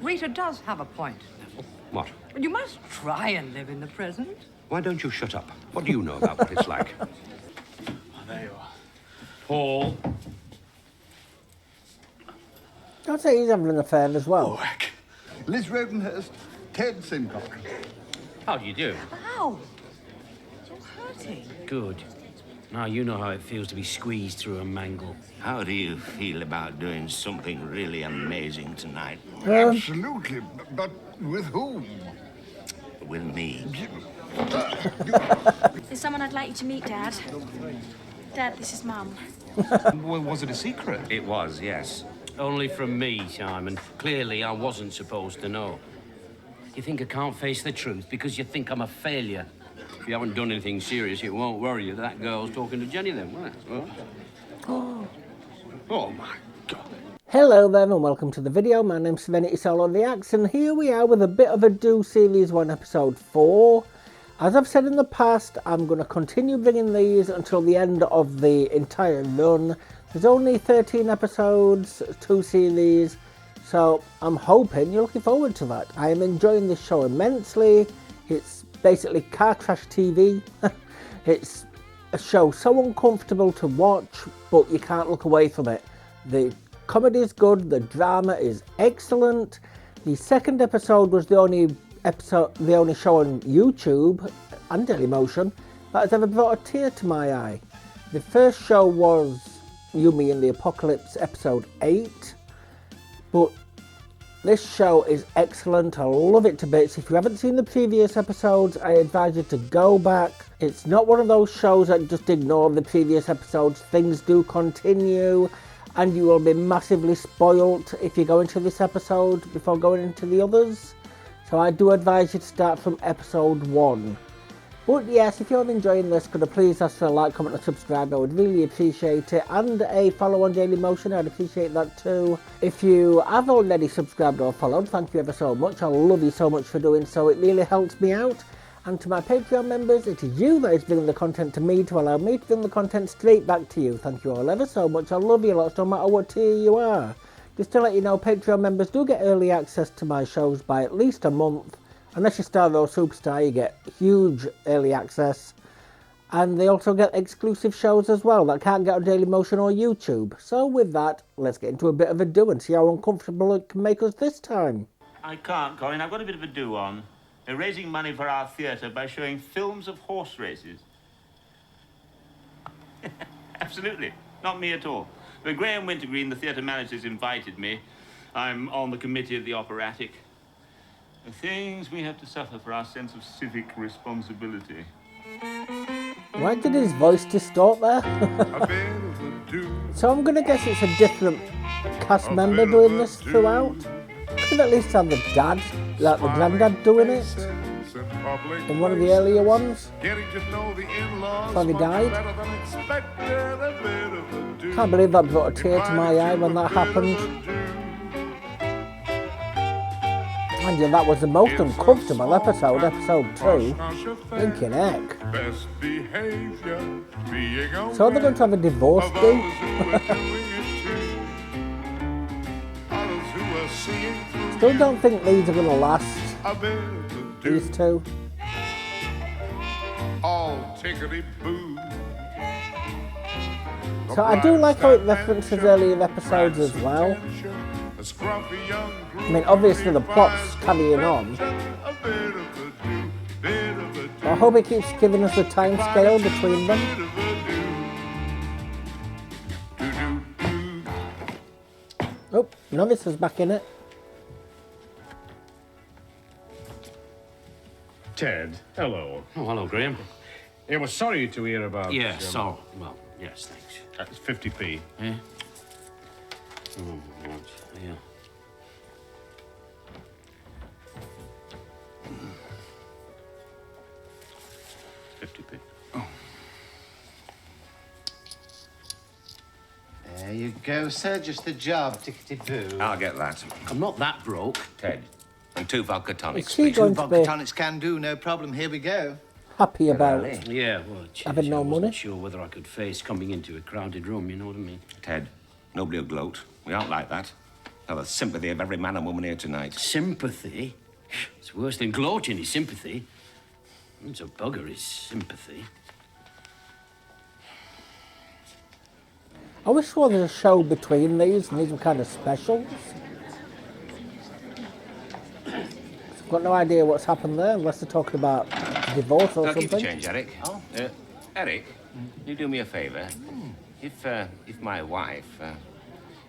Rita does have a point, Neville. What? You must try and live in the present. Why don't you shut up? What do you know about what it's like? Oh, there you are. Paul. I'd say he's having an affair as well. Oh, heck. Liz Ravenhurst, Ted Simcock. How do you do? Ow! You're hurting. Good. Now you know how it feels to be squeezed through a mangle. How do you feel about doing something really amazing tonight? Absolutely, but with whom? With me. There's someone I'd like you to meet, Dad. Dad, this is Mum. Well, was it a secret? It was, yes. Only from me, Simon. Clearly, I wasn't supposed to know. You think I can't face the truth because you think I'm a failure. If you haven't done anything serious, it won't worry you that girl's talking to Jenny then, will it? Oh, my God. Hello there and welcome to the video. My name's SerenitySoloREACTS and here we are with a bit of a Do Series 1 episode 4. As I've said in the past, I'm going to continue bringing these until the end of the entire run. There's only 13 episodes, 2 series, so I'm hoping you're looking forward to that. I am enjoying this show immensely. It's basically car crash TV. It's a show so uncomfortable to watch, but you can't look away from it. The comedy is good, the drama is excellent. The second episode was the only show on YouTube and Dailymotion that has ever brought a tear to my eye. The first show was You, Me and the Apocalypse episode 8, but this show is excellent. I love it to bits. If you haven't seen the previous episodes, I advise you to go back. It's not one of those shows that just ignore the previous episodes. Things do continue and you will be massively spoilt if you go into this episode before going into the others. So I do advise you to start from episode 1. But yes, if you're enjoying this, could I please ask for a like, comment and subscribe? I would really appreciate it. And a follow on Dailymotion, I'd appreciate that too. If you have already subscribed or followed, thank you ever so much. I love you so much for doing so. It really helps me out. And to my Patreon members, it is you that is bringing the content to me to allow me to bring the content straight back to you. Thank you all ever so much. I love you lots no matter what tier you are. Just to let you know, Patreon members do get early access to my shows by at least a month. Unless you're Star or Superstar, you get huge early access. And they also get exclusive shows as well that can't get on Dailymotion or YouTube. So with that, let's get into a bit of a do and see how uncomfortable it can make us this time. I can't, Colin. I've got a bit of a do on. They're raising money for our theatre by showing films of horse races. Absolutely. Not me at all. But Graham Wintergreen, the theatre manager's invited me. I'm on the committee of the operatic. The things we have to suffer for our sense of civic responsibility. Why did his voice distort there? So I'm going to guess it's a different cast member doing this throughout. Could at least have the dad, like the granddad doing it. In one of the earlier ones. Before he died. Can't believe that brought a tear to my eye when that happened. Mind you, that was the most uncomfortable episode, episode 2. Thinking heck. So they're going to have a divorce do? Still don't think these are going to last. These two. So I do like how it references earlier episodes as well. I mean, obviously the plot's carrying on. I hope it keeps giving us a time scale between them. Oh, Novice is back in it. Ted, hello. Oh, hello, Graham. I was sorry to hear about... Yeah, so, well, yes, thanks. That's 50p. Yeah? Oh, right, yeah. There you go, sir. Just the job. Tickety-boo. I'll get that. I'm not that broke. Ted, and 2 vodka tonics. Is she going to be Tonics can do, no problem. Here we go. happy about Yeah, well, having no I wasn't money? sure whether I could face coming into a crowded room, you know what I mean? Ted, nobody will gloat. We aren't like that. have the sympathy of every man and woman here tonight. Sympathy? It's worse than gloating, is sympathy. It's a bugger, is sympathy. I wish there was a show between these, and these were kind of specials. I've got no idea what's happened there, unless they're talking about divorce or I'll keep the something. change, Eric. Oh. Eric, you do me a favour. If my wife,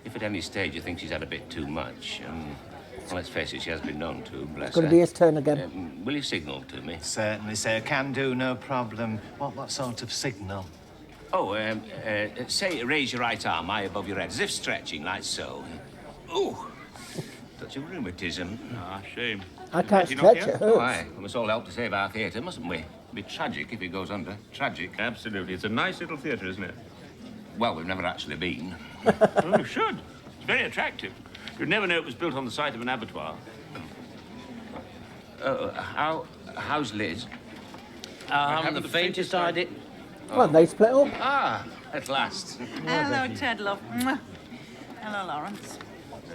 if at any stage you think she's had a bit too much, well, let's face it, she has been known to, bless It's going her. to be his turn again. Will you signal to me? Certainly, sir. Can do, no problem. What sort of signal? Oh, say raise your right arm high above your head, as if stretching, like so. Ooh, touch of rheumatism. Ah, shame. I can't Is he not stretch, here? it hurts. Oh, aye. We must all help to save our theatre, mustn't we? It'd be tragic if it goes under. Tragic. Absolutely. It's a nice little theatre, isn't it? Well, we've never actually been. Oh, you should. It's very attractive. You'd never know it was built on the site of an abattoir. How's Liz? I haven't the faintest idea. Well, they split up. Ah, at last. Hello, Ted, love. Mwah. Hello, Lawrence.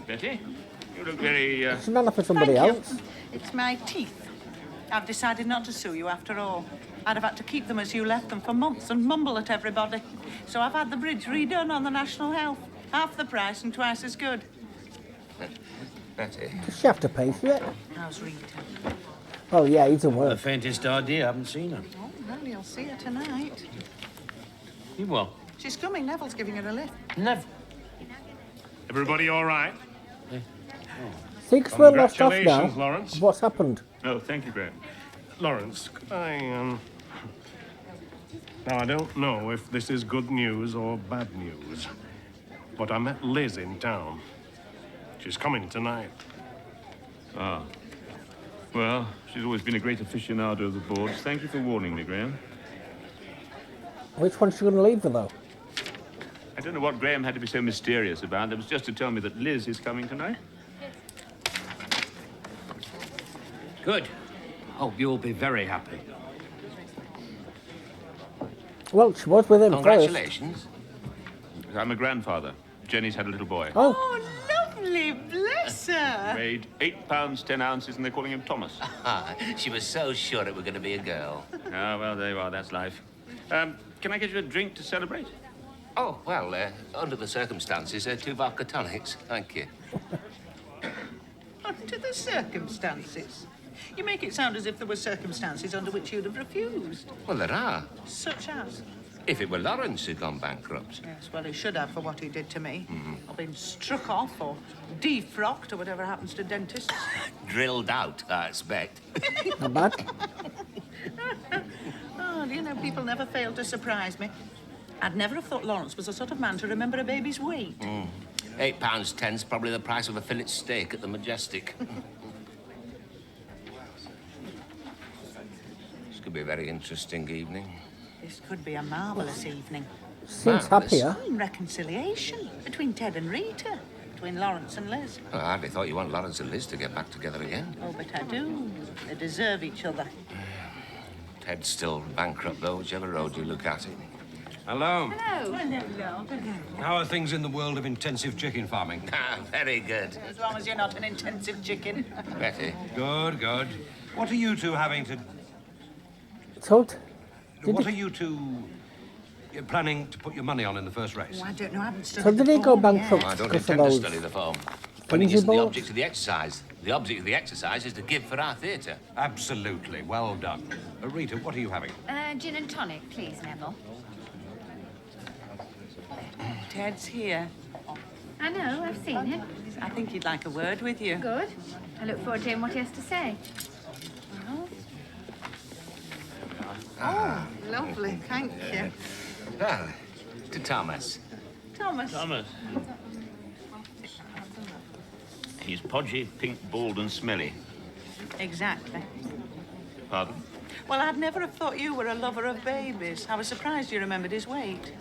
Betty, you look very, It's none for somebody Thank you. else. It's my teeth. I've decided not to sue you after all. I'd have had to keep them as you left them for months and mumble at everybody. So I've had the bridge redone on the National Health. Half the price and twice as good. Betty. Does she have to pay for it? How's Rita? Oh, yeah, he's a The work. faintest idea, I haven't seen her. Oh, well, you'll see her tonight. You what? She's coming. Neville's giving her a lift. Never. Everybody all right? Six were lost off now. Congratulations, Lawrence. What's happened? oh, thank you, Graham. Lawrence, Now, I don't know if this is good news or bad news, but I met Liz in town. She's coming tonight. Ah. Well, she's always been a great aficionado of the boards. Thank you for warning me, Graham. Which one's she going to leave for, though? I don't know what Graham had to be so mysterious about. It was just to tell me that Liz is coming tonight. Good. Hope you'll be very happy. Well, she was with him first. Congratulations. I'm a grandfather. Jenny's had a little boy. Oh, Oh, lovely. Bless her. Weighed 8 pounds 10 ounces, and they're calling him Thomas. She was so sure it were going to be a girl. Ah, well, there you are. That's life. Can I get you a drink to celebrate? Oh, well, under the circumstances, 2 vodka tonics. Thank you. Under the circumstances. You make it sound as if there were circumstances under which you'd have refused. Well, there are. Such as? If it were Lawrence who'd gone bankrupt. Yes, well, he should have for what he did to me. I've been struck off or defrocked or whatever happens to dentists. Drilled out, I expect. not bad. Oh, do you know, people never fail to surprise me. I'd never have thought Lawrence was the sort of man to remember a baby's weight. 8 pounds 10's probably the price of a fillet steak at the Majestic. This could be a very interesting evening. This could be a marvellous evening. Seems Marvellous. happier. Reconciliation between Ted and Rita, between Lawrence and Liz. Well, I hardly thought you want Lawrence and Liz to get back together again. Oh, but I do. They deserve each other. Ted's still bankrupt, though, whichever road you look at it. Hello. Hello. How are things in the world of intensive chicken farming? Ah, very good. As long as you're not an intensive chicken. Betty. Good, good. What are you two having to... Told. What are you two planning to put your money on in the first race? Oh, I don't know. I haven't studied So did the he go form bankrupt yet. I don't because of intend to those study the form. things Winning he isn't the bought? object of the exercise. The object of the exercise is to give for our theatre. Absolutely. Well done. Rita, what are you having? Gin and tonic, please, Neville. Ted's here. I know, I've seen it. I think he'd like a word with you. Good. I look forward to hearing what he has to say. Oh, lovely. Thank you. Well, to Thomas. Thomas. Thomas. He's podgy, pink, bald, and smelly. Exactly. Pardon? Well, I'd never have thought you were a lover of babies. I was surprised you remembered his weight.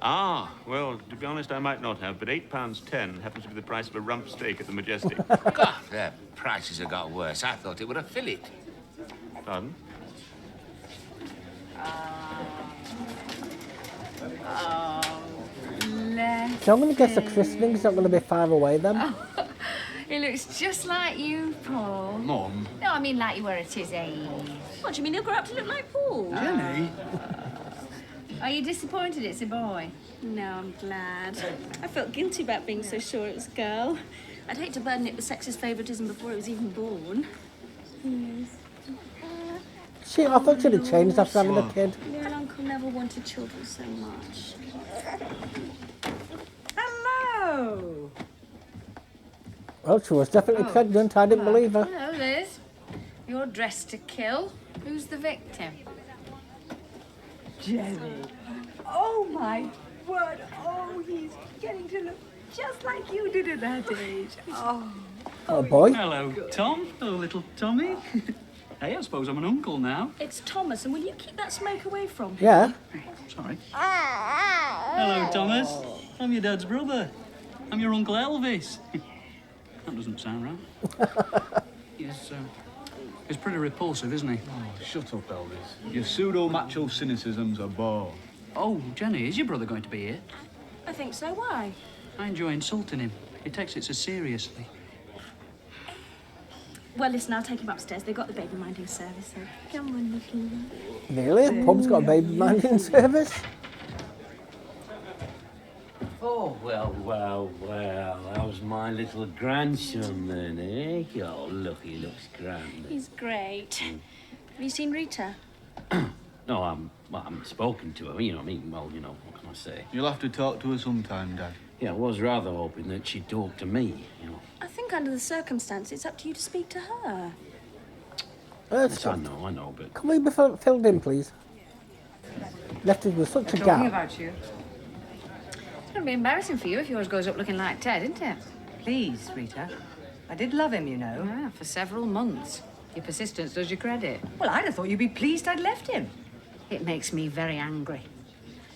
Ah, well, to be honest, I might not have, but 8 pounds 10 happens to be the price of a rump steak at the Majestic. God, their prices have got worse. I thought it were a fillet. Pardon? Bless. So I'm going to guess the christening's not going to be far away then. He looks just like you, Paul. Mum. No, I mean like you were at his age. What do you mean he'll grow up to look like Paul? Jenny? Are you disappointed it's a boy? No, I'm glad. I felt guilty about being so sure it was a girl. I'd hate to burden it with sexist favouritism before it was even born. Shit, I thought she'd have changed after having a kid. Little Uncle never wanted children so much. Hello. Well, she was definitely pregnant. I didn't believe her. Hello, Liz. You're dressed to kill. Who's the victim? Jenny. Oh, my word. Oh, he's getting to look just like you did at that age. Oh. Oh, boy. Hello, Tom. Hello, little Tommy. Hey, I suppose I'm an uncle now. It's Thomas, and will you keep that smoke away from him? Yeah. Sorry. Hello, Thomas. I'm your dad's brother. I'm your Uncle Elvis. That doesn't sound right. He's pretty repulsive, isn't he? Oh, shut up, Elvis. Your pseudo-macho cynicism's a bore. Oh, Jenny, is your brother going to be here? I think so. Why? I enjoy insulting him. He takes it so seriously. Well, listen, I'll take him upstairs. They've got the baby minding service, so come on, little one. Really? A pub's got a baby minding service? Oh, well. How's my little grandson then, eh? Oh, look, he looks grand. He's great. Have you seen Rita? No, I haven't spoken to her, you know, what can I say? You'll have to talk to her sometime, Dad. Yeah, I was rather hoping that she'd talk to me, you know. I think under the circumstances, it's up to you to speak to her. Yes, I know, but... Can we be filled in, please? Left us with such a Talking gap. about you. It's going to be embarrassing for you if yours goes up looking like Ted, isn't it? Please, Rita. I did love him, you know. Yeah, for several months. Your persistence does you credit. Well, I'd have thought you'd be pleased I'd left him. It makes me very angry.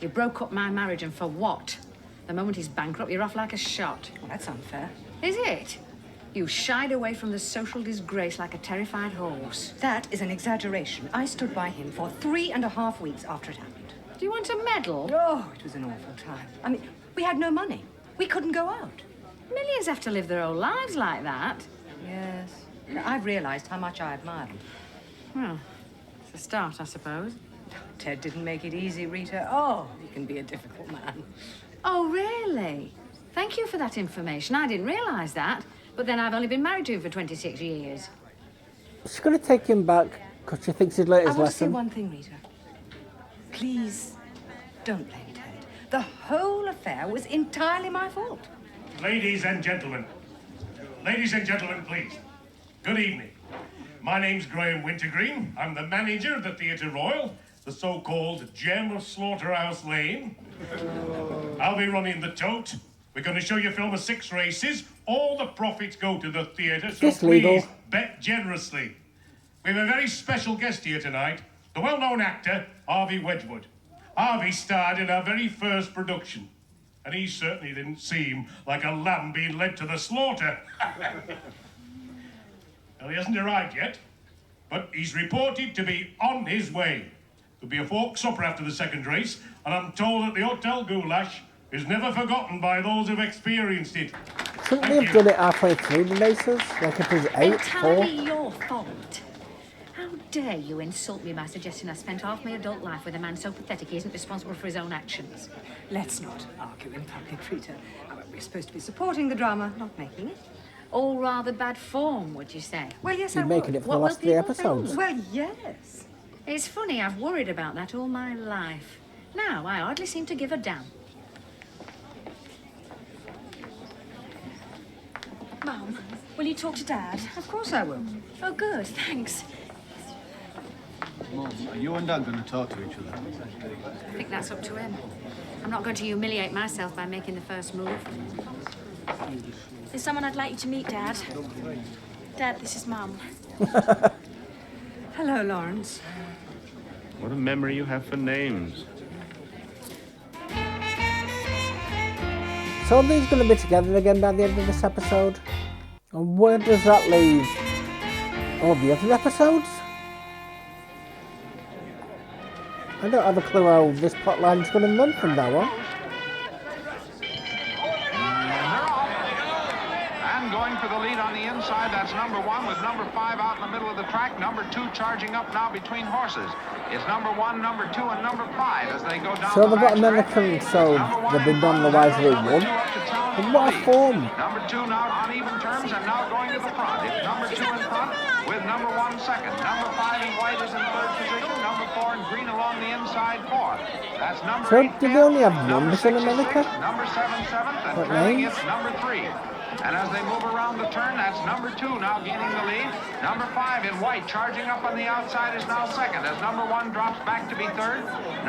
You broke up my marriage, and for what? The moment he's bankrupt, you're off like a shot. Well, that's unfair. Is it? You shied away from the social disgrace like a terrified horse. That is an exaggeration. I stood by him for 3.5 weeks after it happened. Do you want a medal? Oh, it was an awful time. I mean, we had no money. We couldn't go out. Millions have to live their own lives like that. Yes. I've realised how much I admire him. Well, it's a start, I suppose. Ted didn't make it easy, Rita. Oh, he can be a difficult man. Oh, really? Thank you for that information. I didn't realise that. But then I've only been married to him for 26 years. She's going to take him back because she thinks he'd learnt I his want to say lesson. one thing, Rita. Please, don't blame Ted. The whole affair was entirely my fault. Ladies and gentlemen, please. Good evening. My name's Graham Wintergreen. I'm the manager of the Theatre Royal, the so-called gem of Slaughterhouse Lane. I'll be running the tote. We're going to show you a film of 6 races. All the profits go to the theatre, so Yes, please legal. bet generously. We have a very special guest here tonight, the well-known actor, Harvey Wedgwood. Harvey starred in our very first production, and he certainly didn't seem like a lamb being led to the slaughter. Well, he hasn't arrived yet, but he's reported to be on his way. There'll be a folk supper after the second race, and I'm told that the Hotel Goulash is never forgotten by those who've experienced it. Shouldn't they have done it halfway through the races? Like it was 8, 4? Entirely your fault. How dare you insult me by suggesting I spent half my adult life with a man so pathetic he isn't responsible for his own actions? Let's not argue in public, Rita. We're supposed to be supporting the drama, not making it. All rather bad form, would you say? Well, yes, You're I making would. it for the last 3 episodes. Well, yes. It's funny, I've worried about that all my life. Now, I hardly seem to give a damn. Mum, will you talk to Dad? Of course I will. Oh, good, thanks. Mum, are you and Dad going to talk to each other? I think that's up to him. I'm not going to humiliate myself by making the first move. There's someone I'd like you to meet, Dad. Dad, this is Mum. Hello, Lawrence. What a memory you have for names. So are these going to be together again by the end of this episode? And where does that leave all the other episodes? I don't have a clue how this plotline's going to run from now on. And going for the lead on number 5 out in the middle of the track. Number 2 charging up now between horses. It's number 1, number 2, and number 5 as they go down So the they've got backstretch. American, so they've been done the wisely won. And what a form! Number 2 now on even terms and now going to the front. It's number 2 in front with number 1 second. Number 5 in white is in third position. Number 4 in green along the inside fourth. That's number So 8 do they only have numbers in America? Number 7 seventh and What trailing names? it's number 3. And as they move around the turn, that's number 2 now gaining the lead. Number 5 in white charging up on the outside is now second as number 1 drops back to be third.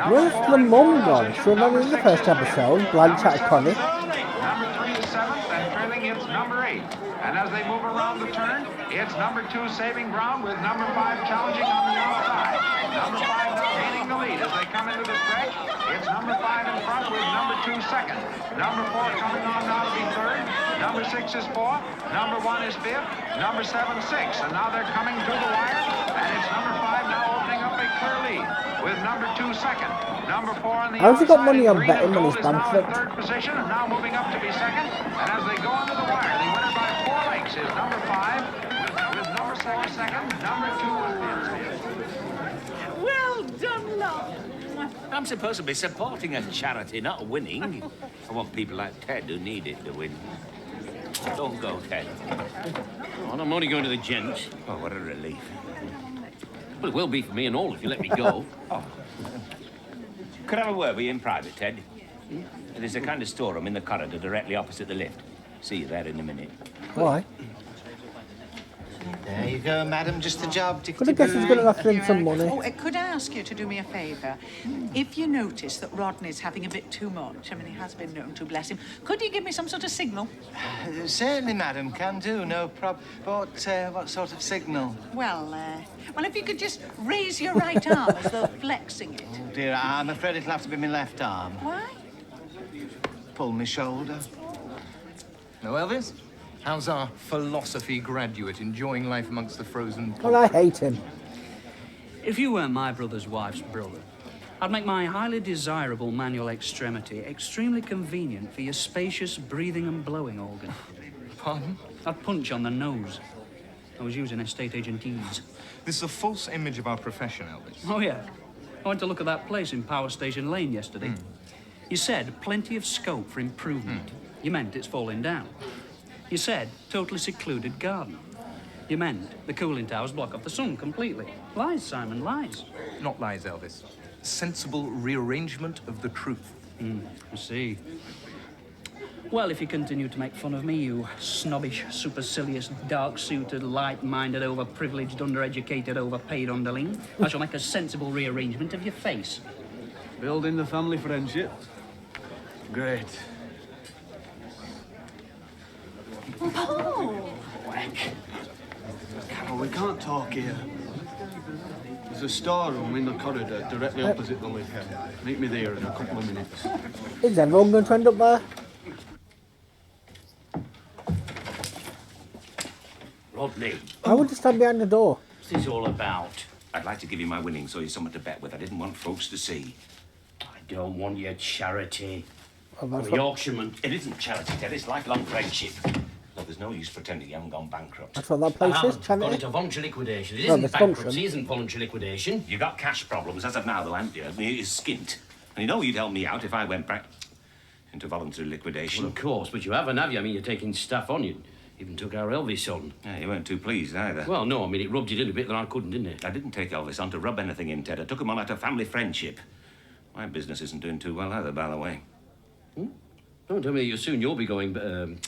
Where's the mum gone? She was only in the first episode, Blanchard Connie. Number 3 is seventh and trailing it's number 8. And as they move around the turn, it's number 2 saving ground with number 5 challenging on the outside. Number 5 now gaining the lead as they come into the stretch. It's number 5 in front with number 2 second. Number 4 coming on now to be third. Number 6 is fourth. Number 1 is fifth. Number 7 6th. And now they're coming to the wire. And it's number 5 now opening up a clear lead with number 2 second. Number 4 on the How's he got outside money in on green betting and when gold he's is now in bankrupt? third position and now moving up to be second. And as they go onto the wire, the winner by 4 lengths is number 5 with number 4 second. Number 2 is third. Well done, love. I'm supposed to be supporting a charity, not winning. I want people like Ted who need it to win. Don't go, Ted. Oh, I'm only going to the gents. Oh, what a relief. Well, it will be for me and all if you let me go. Oh. Could I have a word with you in private, Ted? There's a kind of storeroom in the corridor directly opposite the lift. See you there in a minute. Why? There you go, madam. Just the job. Could I guess he's going to offer him some money? Oh, could I ask you to do me a favour? If you notice that Rodney's having a bit too much, I mean, he has been known to, bless him, could you give me some sort of signal? Certainly, madam. Can do. No problem. But what sort of signal? Well, if you could just raise your right arm as though flexing it. Oh, dear, I'm afraid it'll have to be my left arm. Why? Pull my shoulder. Now, Elvis, how's our philosophy graduate enjoying life amongst the frozen... Well, I hate him. If you were my brother's wife's brother, I'd make my highly desirable manual extremity extremely convenient for your spacious breathing and blowing organ. Pardon? I'd punch on the nose. I was using estate agentese. This is a false image of our profession, Elvis. Oh, yeah. I went to look at that place in Power Station Lane yesterday. You said plenty of scope for improvement. You meant it's falling down. You said totally secluded garden. You meant the cooling towers block off the sun completely. Lies, Simon, lies. Not lies, Elvis. Sensible rearrangement of the truth. I see. Well, if you continue to make fun of me, you snobbish, supercilious, dark-suited, light-minded, overprivileged, undereducated, overpaid underling, I shall make a sensible rearrangement of your face. Building the family friendship. Great. Paul! Whack. Carol, we can't talk here. There's a storeroom in the corridor directly opposite the lift. Meet me there in a couple of minutes. Is everyone going to end up there? Rodney, I would just stand behind the door. what's this all about? I'd like to give you my winnings so you've something to bet with. I didn't want folks to see. I don't want your charity. Well, I'm that's a what- Yorkshireman. It isn't charity, Ted. It's lifelong friendship. Look, there's no use pretending you haven't gone bankrupt. That's what that place is, Gone charity. into voluntary liquidation. It Well, isn't it's bankruptcy, function. it isn't voluntary liquidation. You got cash problems as of now, though, haven't you? I mean, it's skint. And you know you'd help me out if I went back into voluntary liquidation. Well, of course, but you haven't, have you? I mean, you're taking staff on. You even took our Elvis on. Yeah, you weren't too pleased either. Well, no, I mean, it rubbed you in a bit that I couldn't, didn't it? I didn't take Elvis on to rub anything in, Ted. I took him on out of family friendship. My business isn't doing too well either, by the way. Don't tell me that soon you'll be going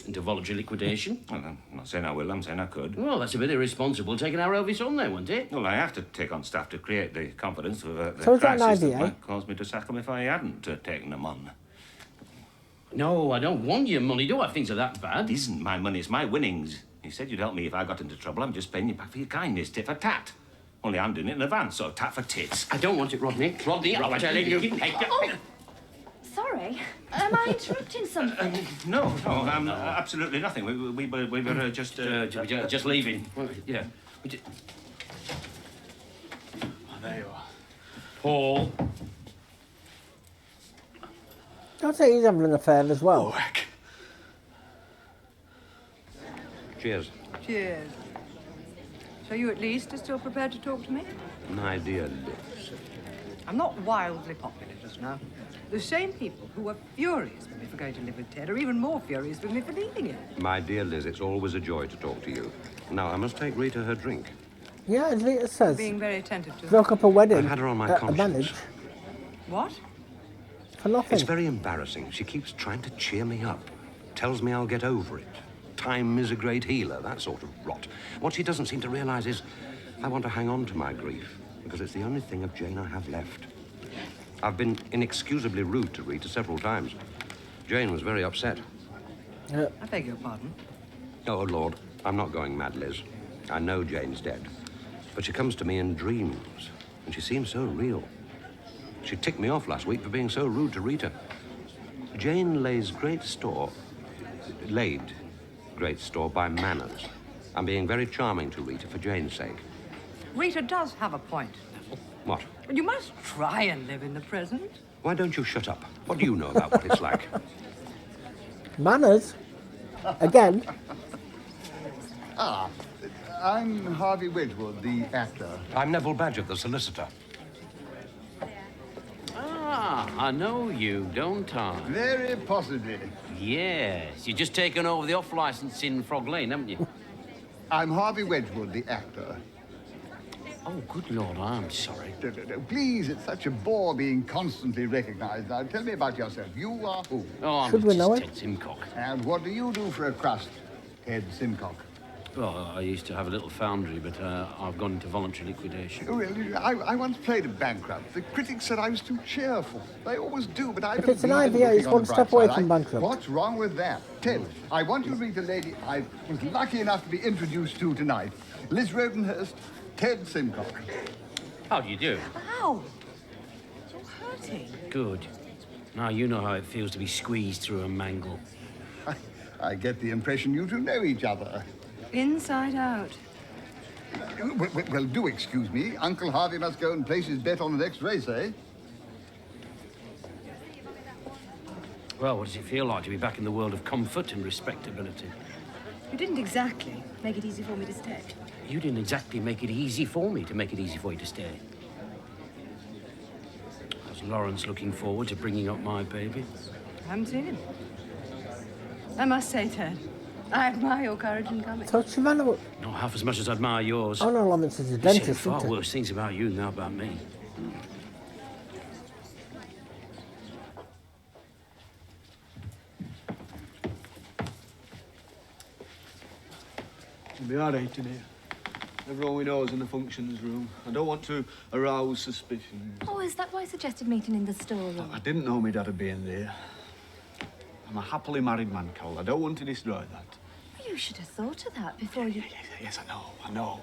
into voluntary liquidation. Well, I'm not saying I will, I'm saying I could. Well, that's a bit irresponsible taking our Elvis on there, wasn't it? Well, I have to take on staff to create the confidence of the So is that an crisis idea? that might cause me to sack them if I hadn't taken them on. No, I don't want your money. Don't have things are that bad. It isn't my money, it's my winnings. You said you'd help me if I got into trouble. I'm just paying you back for your kindness, tit for tat. Only I'm doing it in advance, so tat for tits. I don't want it, Rodney. Rodney, I'm telling you. Sorry, am I interrupting something? No, absolutely nothing. We were just... just leaving. Yeah. There you are. Paul. I'd say he's having an affair as well. Whack. Cheers. Cheers. So you at least are still prepared to talk to me? My dear Liz. I'm not wildly popular just now. The same people who were furious with me for going to live with Ted are even more furious with me for leaving him. My dear Liz, it's always a joy to talk to you. Now, I must take Rita her drink. Yeah, as Rita says, Being very attentive to broke up a wedding I had her on my at a conscience. manage What? for nothing. It's very embarrassing. She keeps trying to cheer me up. Tells me I'll get over it. Time is a great healer, that sort of rot. What she doesn't seem to realize is I want to hang on to my grief because it's the only thing of Jane I have left. I've been inexcusably rude to Rita several times. Jane was very upset. I beg your pardon. Oh, Lord, I'm not going mad, Liz. I know Jane's dead. But she comes to me in dreams, and she seems so real. She ticked me off last week for being so rude to Rita. Jane laid great store by manners. I'm being very charming to Rita for Jane's sake. Rita does have a point. What? You must try and live in the present. Why don't you shut up? What do you know about what it's like? Manners? Again? I'm Harvey Wedgwood, the actor. I'm Neville Badger, the solicitor. Ah, I know you, don't I? Very possibly. Yes, you've just taken over the off-licence in Frog Lane, haven't you? I'm Harvey Wedgwood, the actor. Oh, good Lord, I'm sorry. Please, it's such a bore being constantly recognized. Now, tell me about yourself. You are who? Oh, I'm Should we know just it? Ted Simcock. And what do you do for a crust, Ted Simcock? Well, I used to have a little foundry, but I've gone into voluntary liquidation. Oh, really? I once played a bankrupt. The critics said I was too cheerful. They always do, but I If it's an believe in IVA, looking it's on one the bright step away side. from bankrupt. What's wrong with that? Ted, I want you to meet the lady I was lucky enough to be introduced to tonight. Liz Rodenhurst, Ted Simcock. How do you do? Ow! You're hurting. Good. Now you know how it feels to be squeezed through a mangle. I get the impression you two know each other. Inside out. Well, do excuse me. Uncle Harvey must go and place his bet on the next race, eh? Well, what does it feel like to be back in the world of comfort and respectability? You didn't exactly make it easy for me to stay. You didn't exactly make it easy for me to make it easy for you to stay. Was Lawrence looking forward to bringing up my baby? I haven't seen him. I must say, Ted, I admire your courage in coming. So Savannah... Not half as much as I admire yours. Oh no, Lawrence is a You're saying dentist, far isn't it? worse things about you than they are about me. It'll be all right in here. Everyone we know is in the functions room. I don't want to arouse suspicion. Oh, is that why I suggested meeting in the storeroom? I didn't know my dad would be in there. I'm a happily married man, Carol. I don't want to destroy that. You should have thought of that before you... Yes, I know.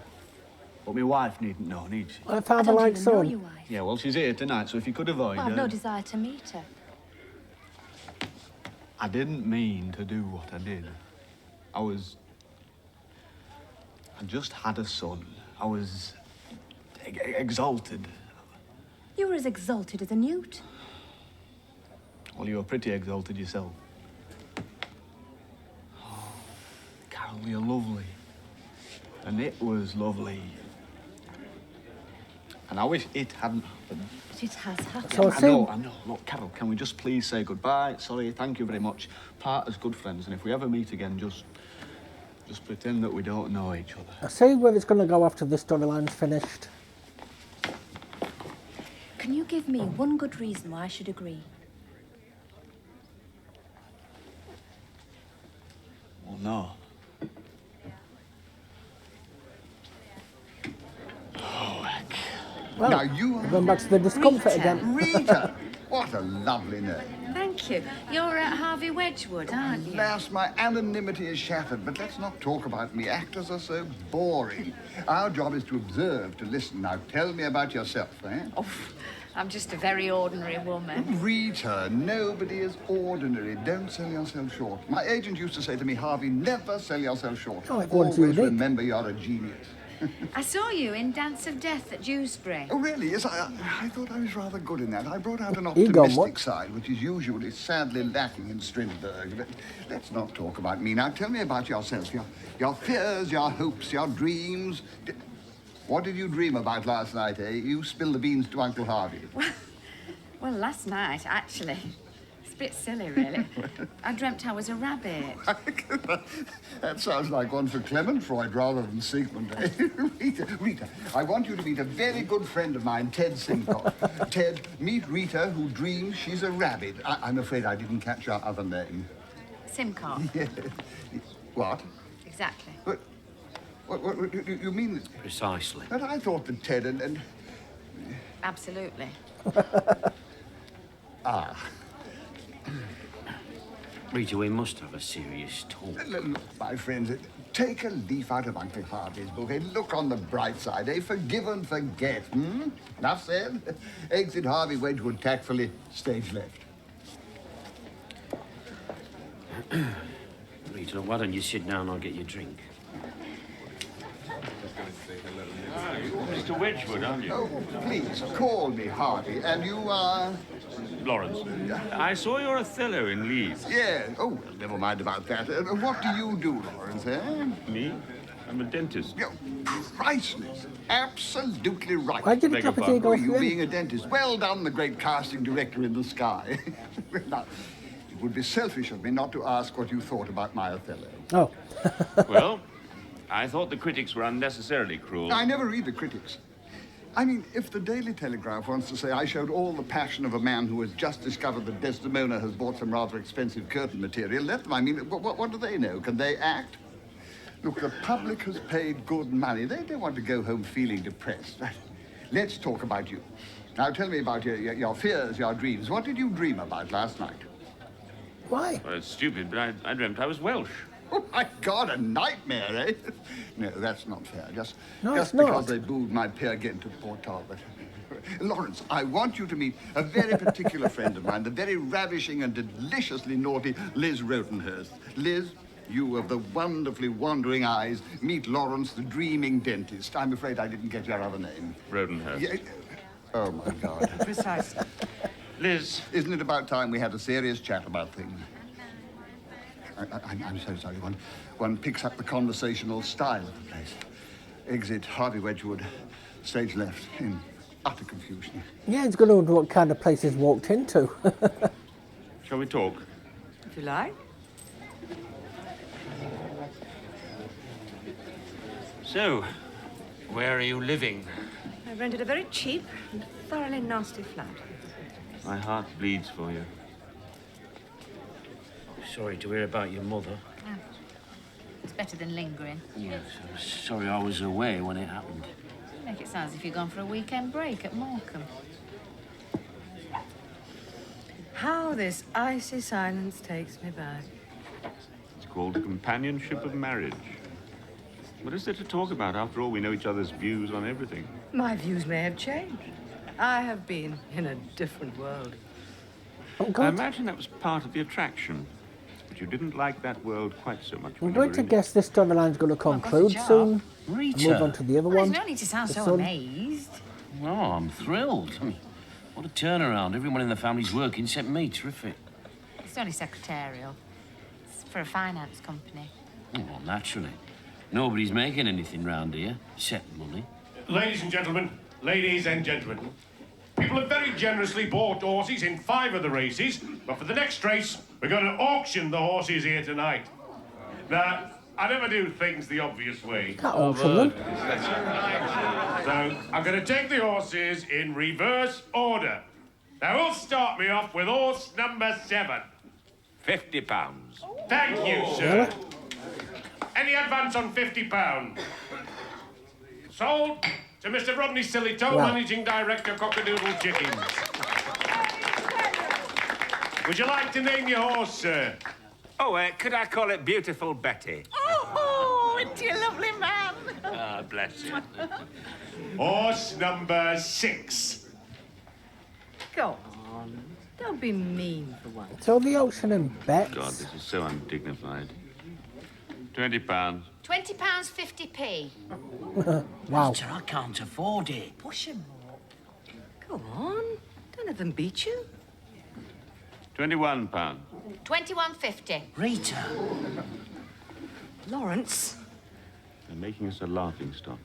But my wife needn't know, need she? My father likes know son. your wife. Yeah, well, she's here tonight, so if you could avoid Well, her... I've no desire to meet her. I didn't mean to do what I did. I just had a son. I was exalted. You were as exalted as a newt. Well, you were pretty exalted yourself. Oh, Carol, you're lovely. And it was lovely. And I wish it hadn't happened. But it has happened. So I know. Look, Carol, can we just please say goodbye? Sorry, thank you very much. Part as good friends, and if we ever meet again, just pretend that we don't know each other. I'll see where it's going to go after this storyline's finished. Can you give me one good reason why I should agree? Well, no. Well, now you we're going back to the discomfort again. Rita! What a lovely name. Thank you. You're Harvey Wedgwood, aren't you? Alas, my anonymity is shattered, but let's not talk about me. Actors are so boring. Our job is to observe, to listen. Now, tell me about yourself, eh? Oh, I'm just a very ordinary woman. Rita, nobody is ordinary. Don't sell yourself short. My agent used to say to me, Harvey, never sell yourself short. Oh, everyone's Always unique. remember you're a genius. I saw you in Dance of Death at Dewsbury. Oh, really? Yes, I thought I was rather good in that. I brought out an Ego, optimistic what? side, which is usually sadly lacking in Strindberg. But let's not talk about me now. Tell me about yourself, your fears, your hopes, your dreams. What did you dream about last night, eh? You spilled the beans to Uncle Harvey. Well, last night, actually. It's a bit silly, really. I dreamt I was a rabbit. That sounds like one for Clement Freud rather than Sigmund, eh? Rita, I want you to meet a very good friend of mine, Ted Simcoe. Ted, meet Rita, who dreams she's a rabbit. I'm afraid I didn't catch your other name. Simcoe. Yeah. What? Exactly. What you mean? Precisely. But I thought that Ted and... Absolutely. Rita, we must have a serious talk. Look, my friends, take a leaf out of Uncle Harvey's book and look on the bright side, eh? Forgive and forget, hmm? Enough said. Exit Harvey Wedgwood tactfully, stage left. Rita, why don't you sit down and I'll get you a drink? Mr. Wedgwood, aren't you? Oh, please, call me Harvey. And you are... Lawrence. I saw your Othello in Leeds. Yeah. Oh, well, never mind about that. What do you do, Lawrence, eh? Me? I'm a dentist. Yeah, priceless. Absolutely right. Why did the cup of tea go You through? being a dentist. Well done, the great casting director in the sky. Now, it would be selfish of me not to ask what you thought about my Othello. Oh. Well, I thought the critics were unnecessarily cruel. I never read the critics. I mean, if the Daily Telegraph wants to say I showed all the passion of a man who has just discovered that Desdemona has bought some rather expensive curtain material, let them. I mean, what do they know? Can they act? Look, the public has paid good money. They don't want to go home feeling depressed. Let's talk about you. Now, tell me about your fears, your dreams. What did you dream about last night? Why? Well, it's stupid, but I dreamt I was Welsh. Oh, my God, a nightmare, eh? No, that's not fair. Just it's because not. they booed my Peer Gynt at Port Talbot. Lawrence, I want you to meet a very particular friend of mine, the very ravishing and deliciously naughty Liz Rodenhurst. Liz, you of the wonderfully wandering eyes, meet Lawrence, the dreaming dentist. I'm afraid I didn't get your other name. Rodenhurst. Yeah. Oh, my God. Precisely. Liz. Isn't it about time we had a serious chat about things? I'm so sorry. One picks up the conversational style of the place. Exit Harvey Wedgwood, stage left, in utter confusion. Yeah, it's going to wonder what kind of place he's walked into. Shall we talk? If you like. So, where are you living? I rented a very cheap and thoroughly nasty flat. My heart bleeds for you. Sorry to hear about your mother. Oh. It's better than lingering. Yes, I'm sorry I was away when it happened. Make it sound as if you're gone for a weekend break at Morecambe. How this icy silence takes me back. It's called the companionship of marriage. What is there to talk about? After all, we know each other's views on everything. My views may have changed. I have been in a different world. Oh, I imagine that was part of the attraction. But you didn't like that world quite so much. I'm when you going were to in it. guess this storyline's going to conclude job. soon. Rita. And move on to the other Well, one. there's no need to sound The so son. amazed. Oh, I'm thrilled. What a turnaround. Everyone in the family's working except me. Terrific. It's only secretarial. It's for a finance company. Oh, well, naturally. Nobody's making anything round here, except money. Ladies and gentlemen, people have very generously bought horses in 5 of the races, but for the next race, we're going to auction the horses here tonight. Now, I never do things the obvious way. Can't auction them. So, I'm going to take the horses in reverse order. Now, who'll start me off with horse number 7? £50. Thank you, sir. Any advance on £50? Sold to Mr. Rodney Sillytoe, Wow. Managing Director, Cockadoodle Chickens. Would you like to name your horse, sir? Oh, could I call it Beautiful Betty? Oh, ain't you a lovely man? Ah, bless you. Horse number 6. Go on. Don't be mean for once. So the auction and bets. God, this is so undignified. £20. £20, 50p. Wow. Rita, I can't afford it. Push him more. Go on. Don't let them beat you. £21. £21.50. Rita. Lawrence. They're making us a laughing stock.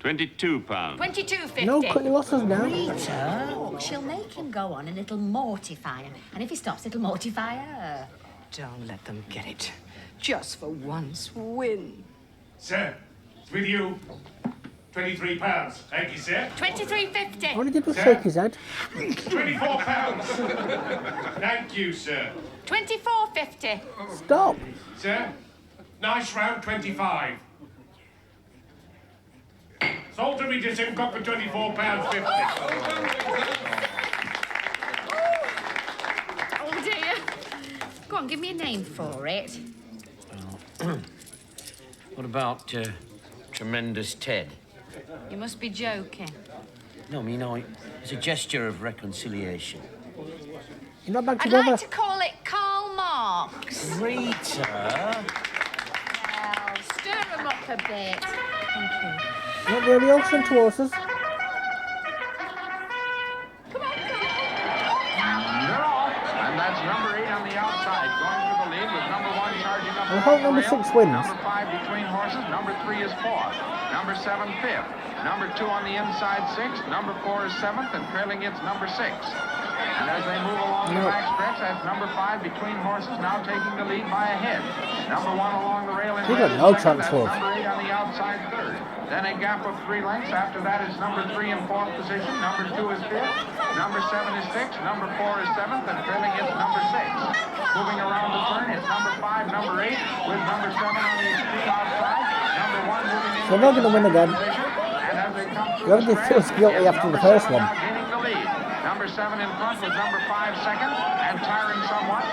£22. 22.50. No, cut your losses now. Rita, she'll make him go on and it'll mortify him. And if he stops, it'll mortify her. Don't let them get it. Just for once, win. Sir, it's with you. £23. Thank you, sir. 23.50. All he did was shake his head. £24. Thank you, sir. 24.50. Stop. Sir, nice round 25. Sold to Rita Simcock for £24.50. Oh, dear. Go on, give me a name for it. What about Tremendous Ted? You must be joking. No, I mean, it's a gesture of reconciliation. You're not back I'd together. like to call it Karl Marx. Rita! Well, stir him up a bit. Thank you. Not really ocean towards us. They're off, and that's number 8 on the outside, going for the lead with number 1 charging up. I hope number 6 wins. Number 5 between horses. Number 3 is 4th. Number 7 5th. Number 2 on the inside 6th. Number 4 is 7th, and trailing it's number 6. And as they move along the back stretch, that's number 5 between horses, now taking the lead by a head. Number 1 along the rail in He red got is no second, chance that's for it. number 8 on the outside 3rd. Then a gap of 3 lengths. After that is number 3 in 4th position. Number 2 is 5th. Number 7 is 6th. Number 4 is 7th, and trailing it's number 6. Moving around the turn, it's number 5, number 8, with number 7 on the extreme outside. Number 1 moving in. So they're not going to win again. And as they come through Whoever feels guilty after the first one. gaining the lead. Number 7 in front with number 5 second and tiring somewhat.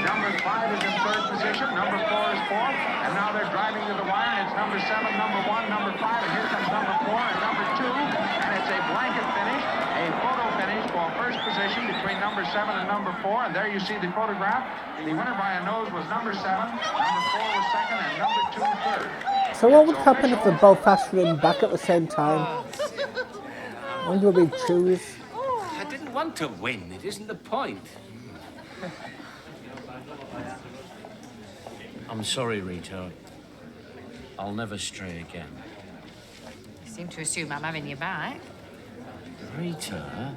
Number 5 is in 3rd position. Number 4 is 4th. And now they're driving to the wire, and it's number 7, number 1, number 5, and here comes number 4 and number 2. And it's a blanket finish, a photo finish for 1st position between number 7 and number 4. And there you see the photograph. The winner by a nose was number 7, number 4 was 2nd, and number 2 3rd. So what would happen if they both passed him back at the same time? When do we choose? I didn't want to win. It isn't the point. I'm sorry, Rita. I'll never stray again. You seem to assume I'm having your back. Rita?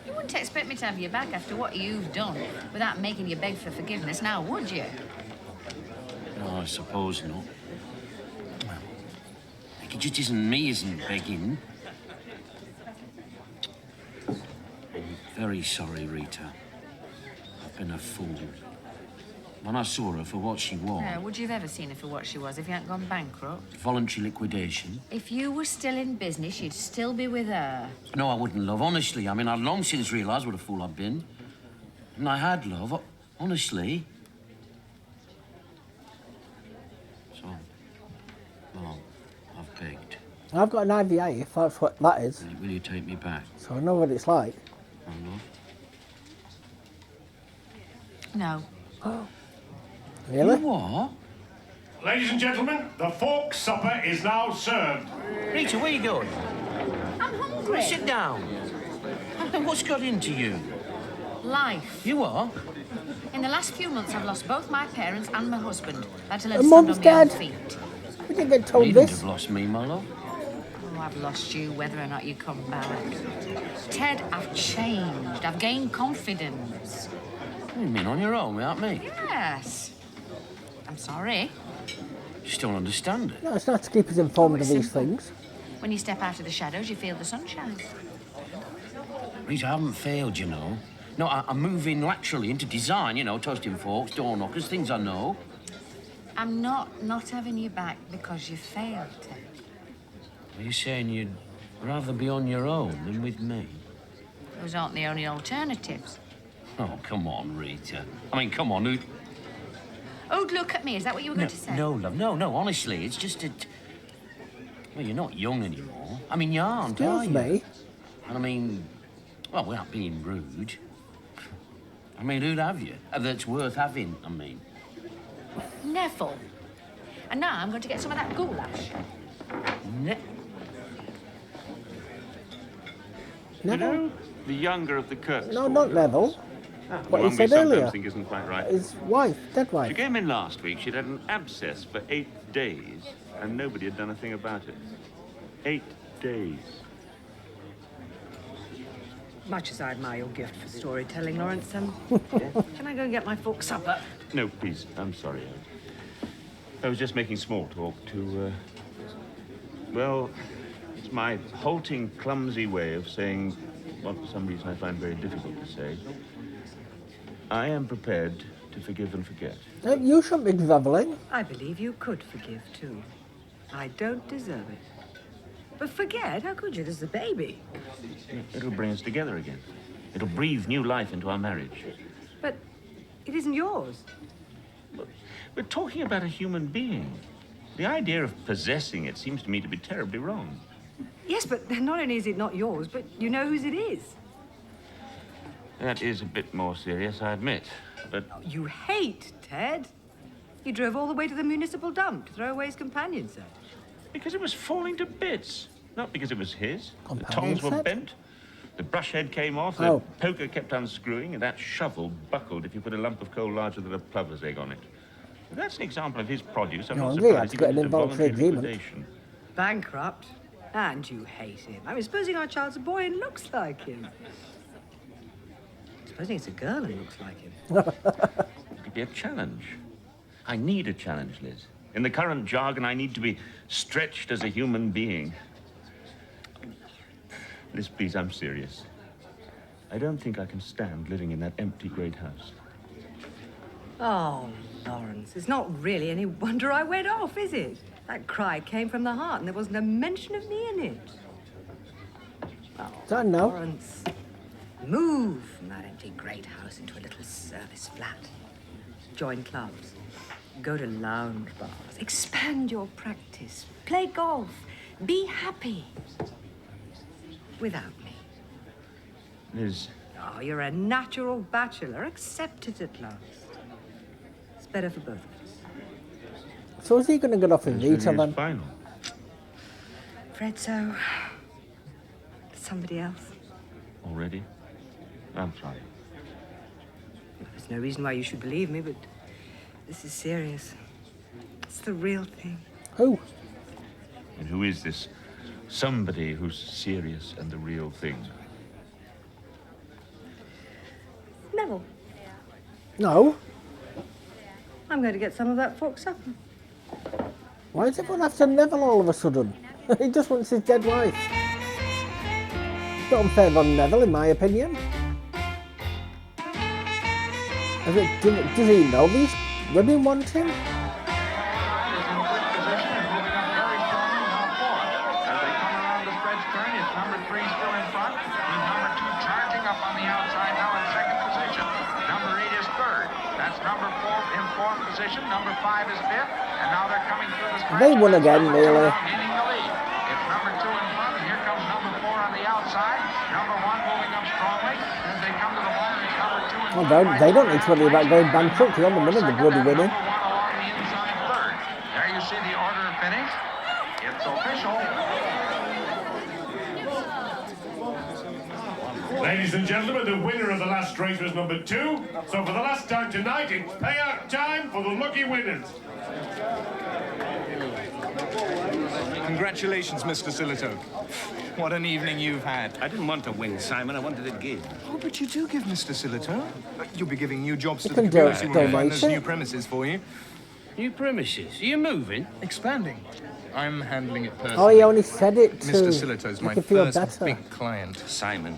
You wouldn't expect me to have your back after what you've done without making you beg for forgiveness, now would you? No, I suppose not. It just isn't me isn't begging. I'm very sorry, Rita. I've been a fool. When I saw her for what she was, Would you have ever seen her for what she was if you hadn't gone bankrupt? voluntary liquidation. If you were still in business, you'd still be with her. No, I wouldn't, love, honestly. I mean, I'd long since realised what a fool I'd been. And I had, love, honestly. So, well, I've begged. I've got an IVA, if that's what that is. Will you take me back? So I know what it's like. Oh, No. Oh. Really? You what? Ladies and gentlemen, the fork supper is now served. Rita, where you going? I'm hungry. Sit down. What's got into you? Life. You are? In the last few months, I've lost both my parents and my husband. I had to learn And to stand Mum's on my own dead. feet. We didn't get told You didn't this. have lost me, my love. Oh, I've lost you, whether or not you come back. Ted, I've changed. I've gained confidence. What do you mean, on your own without me? Yes. I'm sorry. Just don't understand it. No, it's nice to keep us informed of these things. When you step out of the shadows, you feel the sunshine. Rita, I haven't failed, you know. No, I'm moving laterally into design, you know, toasting forks, door knockers, things I know. I'm not having you back because you failed, Ted. Are you saying you'd rather be on your own than with me? Those aren't the only alternatives. Oh, come on, Rita. I mean, come on, who... Oh, look at me. Is that what you were going to say? No, love, no, honestly, it's just that... Well, you're not young anymore. I mean, you aren't, are Excuse you? me. And I mean, well, without being rude, I mean, who'd have you? That's worth having, I mean. Neville. And now I'm going to get some of that goulash. You know, the younger of the Kirks. No, not Neville. What you One we said sometimes earlier. think isn't quite right. His wife, dead She wife. came in last week. She'd had an abscess for 8 days, and nobody had done a thing about it. 8 days. Much as I admire your gift for storytelling, Lawrence, can I go and get my fork supper? No, please. I'm sorry. I was just making small talk to, well, it's my halting, clumsy way of saying what for some reason I find very difficult to say. I am prepared to forgive and forget. You shouldn't be grovelling. I believe you could forgive, too. I don't deserve it. But forget? How could you? This is a baby. It'll bring us together again. It'll breathe new life into our marriage. But it isn't yours. We're talking about a human being. The idea of possessing it seems to me to be terribly wrong. Yes, but not only is it not yours, but you know whose it is. That is a bit more serious, I admit. But You hate Ted. You drove all the way to the municipal dump to throw away his companion set. because it was falling to bits, not because it was his. The Companion tongs were set? bent, the brush head came off, Oh. the poker kept unscrewing, and that shovel buckled if you put a lump of coal larger than a plover's egg on it. If that's an example of his produce, I'm No, not they had surprised to he get an went into involuntary voluntary agreement. liquidation. Bankrupt. And you hate him. I mean, supposing our child's a boy and looks like him. Supposing it's a girl and looks like him. It could be a challenge. I need a challenge, Liz. In the current jargon, I need to be stretched as a human being. Liz, please, I'm serious. I don't think I can stand living in that empty great house. Oh, Lawrence, it's not really any wonder I went off, is it? That cry came from the heart and there wasn't a mention of me in it. Oh, Don't know. Lawrence, move from that empty great house into a little service flat. Join clubs. Go to lounge bars. Expand your practice. Play golf. Be happy. Without me. Liz, Oh, you're a natural bachelor. Accept it at last. It's better for both of us. So is he going to get off his veto then? Final. Fred, so... somebody else? Already? I'm sorry. There's no reason why you should believe me, but this is serious. It's the real thing. Who? And who is this somebody who's serious and the real thing? Neville. No. I'm going to get some of that fork supper. Why is everyone after Neville all of a sudden? He just wants his dead wife. It's not unfair on Neville, in my opinion. Does he know these women want him? Number 5 is 5th, and now they're coming through the stretch. They won again, really. Gaining the lead. It's number 2 in front, and here comes number 4 on the outside. Number 1 moving up strongly. As they come to the line, it's number 2 in front. They don't need to worry about going bankrupt. You're on the minute, they're bloody winning. Along the inside third. There you see the order of finish. It's official. Ladies and gentlemen, the winner of the last race was number 2. So for the last time tonight, it's payout time for the lucky winners. Congratulations, Mr. Silito. What an evening you've had. I didn't want to win, Simon. I wanted to give. Oh, but you do give, Mr. Silito. You'll be giving new jobs to You the can community when we find donate those it. new premises for you. New premises? Are you moving? Expanding. I'm handling it personally. Oh, he only said it to Mr. Silito's my make you feel first better. big client. Simon.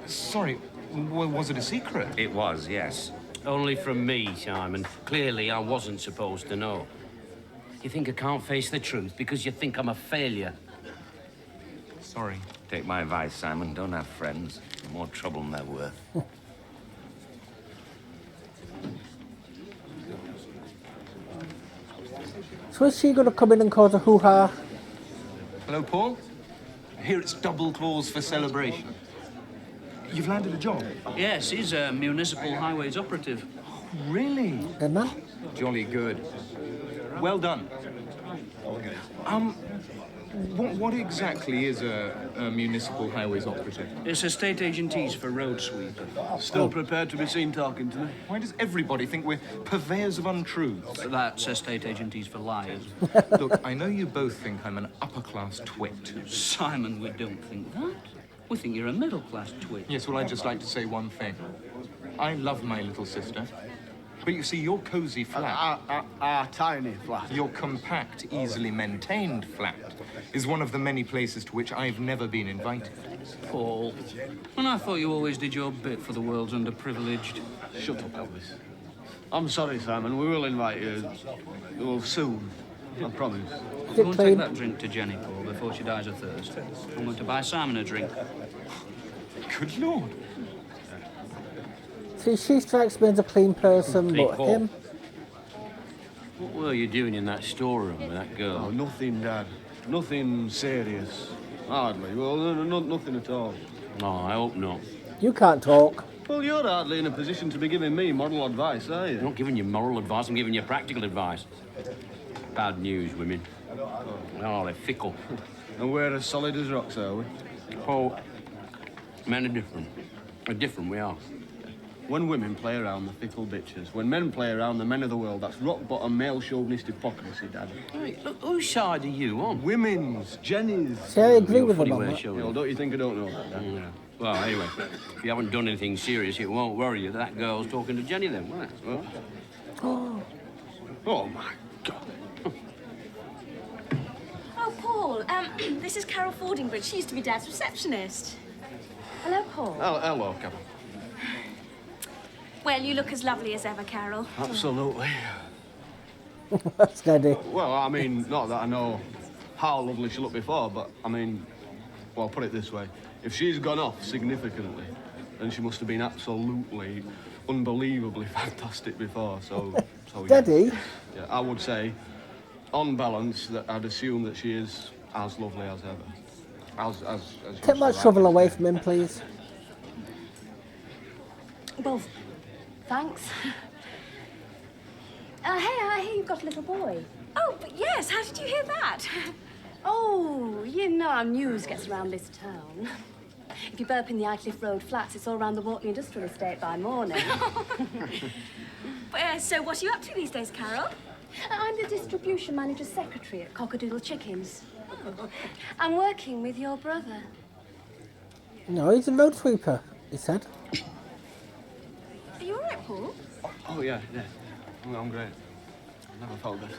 Sorry, was it a secret? It was, yes. Only from me, Simon. Clearly, I wasn't supposed to know. You think I can't face the truth because you think I'm a failure. Sorry. Take my advice, Simon. Don't have friends. More trouble than they're worth. So is she going to come in and cause a hoo-ha? Hello, Paul. Here it's double clause for celebration. You've landed a job? Yes, he's a municipal highways operative. Really? Emma? Jolly good. Well done. What exactly is a municipal highways operative? It's estate agencies for road sweeper. Still prepared to be seen talking to me? Why does everybody think we're purveyors of untruths? That's estate agencies for liars. Look, I know you both think I'm an upper-class twit. Simon, we don't think that. We think you're a middle-class twit. Yes, well, I'd just like to say one thing. I love my little sister. But you see, your cosy flat... Our tiny flat. Your compact, easily maintained flat is one of the many places to which I've never been invited. Paul. And I thought you always did your bit for the world's underprivileged. Shut up, Elvis. I'm sorry, Simon. We will invite you. Well, soon. I promise. Go and take that drink to Jenny, Paul, before she dies of thirst. I'm going to buy Simon a drink. Good Lord. See, she strikes me as a clean person, Hey, but Paul. him... What were you doing in that storeroom with that girl? Oh, nothing, Dad. Nothing serious. Hardly. Well, nothing at all. No, I hope not. You can't talk. Well, you're hardly in a position to be giving me moral advice, are you? I'm not giving you moral advice, I'm giving you practical advice. Bad news, women. Oh, they're fickle. And we're as solid as rocks, are we? Paul, men are different. We're different, we are. When women play around, the fickle bitches. When men play around, the men of the world. That's rock-bottom male chauvinist hypocrisy, Dad. Hey, look, whose side are you on? Women's, Jenny's. See, I agree with Funny him on way of that. showing You know, it. don't you think I don't know that, Dad? Yeah. Well, anyway, if you haven't done anything serious, it won't worry you. That girl's talking to Jenny then, won't it? Oh, my God. Oh, Paul, this is Carol Fordingbridge. She used to be Dad's receptionist. Hello, Paul. Hello, Carol. Well, you look as lovely as ever, Carol. Absolutely. Steady. Well, I mean, not that I know how lovely she looked before, but, I mean, well, put it this way. If she's gone off significantly, then she must have been absolutely, unbelievably fantastic before, so yeah. Steady? Yeah, I would say, on balance, that I'd assume that she is as lovely as ever. As Take that shovel away from him, please. Well, thanks. Hey, I hear you've got a little boy. Oh, but yes, how did you hear that? Oh, you know how news gets around this town. If you burp in the Highcliffe Road flats, it's all around the Wharton Industrial Estate by morning. So what are you up to these days, Carol? I'm the distribution manager's secretary at Cockadoodle Chickens. I'm working with your brother. No, he's a road sweeper, he said. Are you all right, Paul? Oh, yeah. I'm great. Never felt better.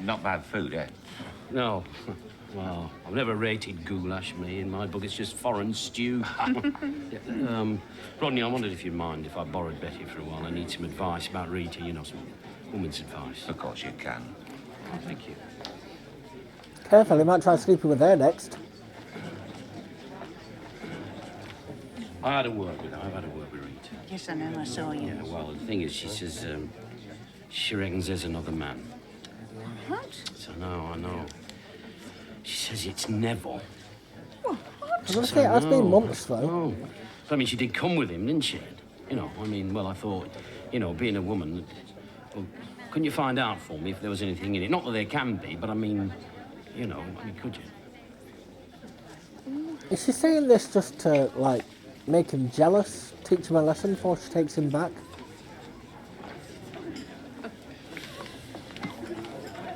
Not bad food, eh? No. Well, I've never rated goulash, me. In my book, it's just foreign stew. Yeah, Rodney, I wondered if you'd mind if I borrowed Betty for a while. I need some advice about Rita, you know, some woman's advice. Of course you can. Oh, thank you. Careful, he might try sleeping with her next. I had a word with her. I've had a word with Rita. Yes, I know, I saw you. Yeah, well, the thing is, she says, she reckons there's another man. What? So, I know. She says it's Neville. I was going to say, it has been months, though. No. I mean, she did come with him, didn't she? You know, I mean, well, I thought, you know, being a woman, well, couldn't you find out for me if there was anything in it? Not that there can be, but I mean, you know, could you? Is she saying this just to, like, make him jealous, teach him a lesson before she takes him back?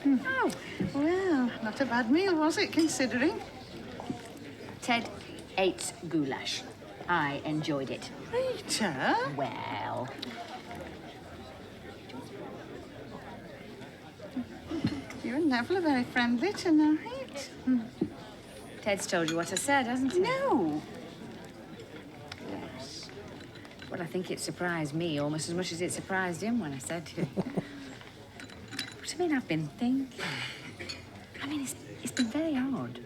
Oh, well, not a bad meal, was it, considering? Ted ate goulash. I enjoyed it. Rita? Well, You and Neville are very friendly tonight. Ted's told you what I said, hasn't he? No. Yes. Well, I think it surprised me almost as much as it surprised him when I said it. But I mean, I've been thinking. I mean, it's been very odd.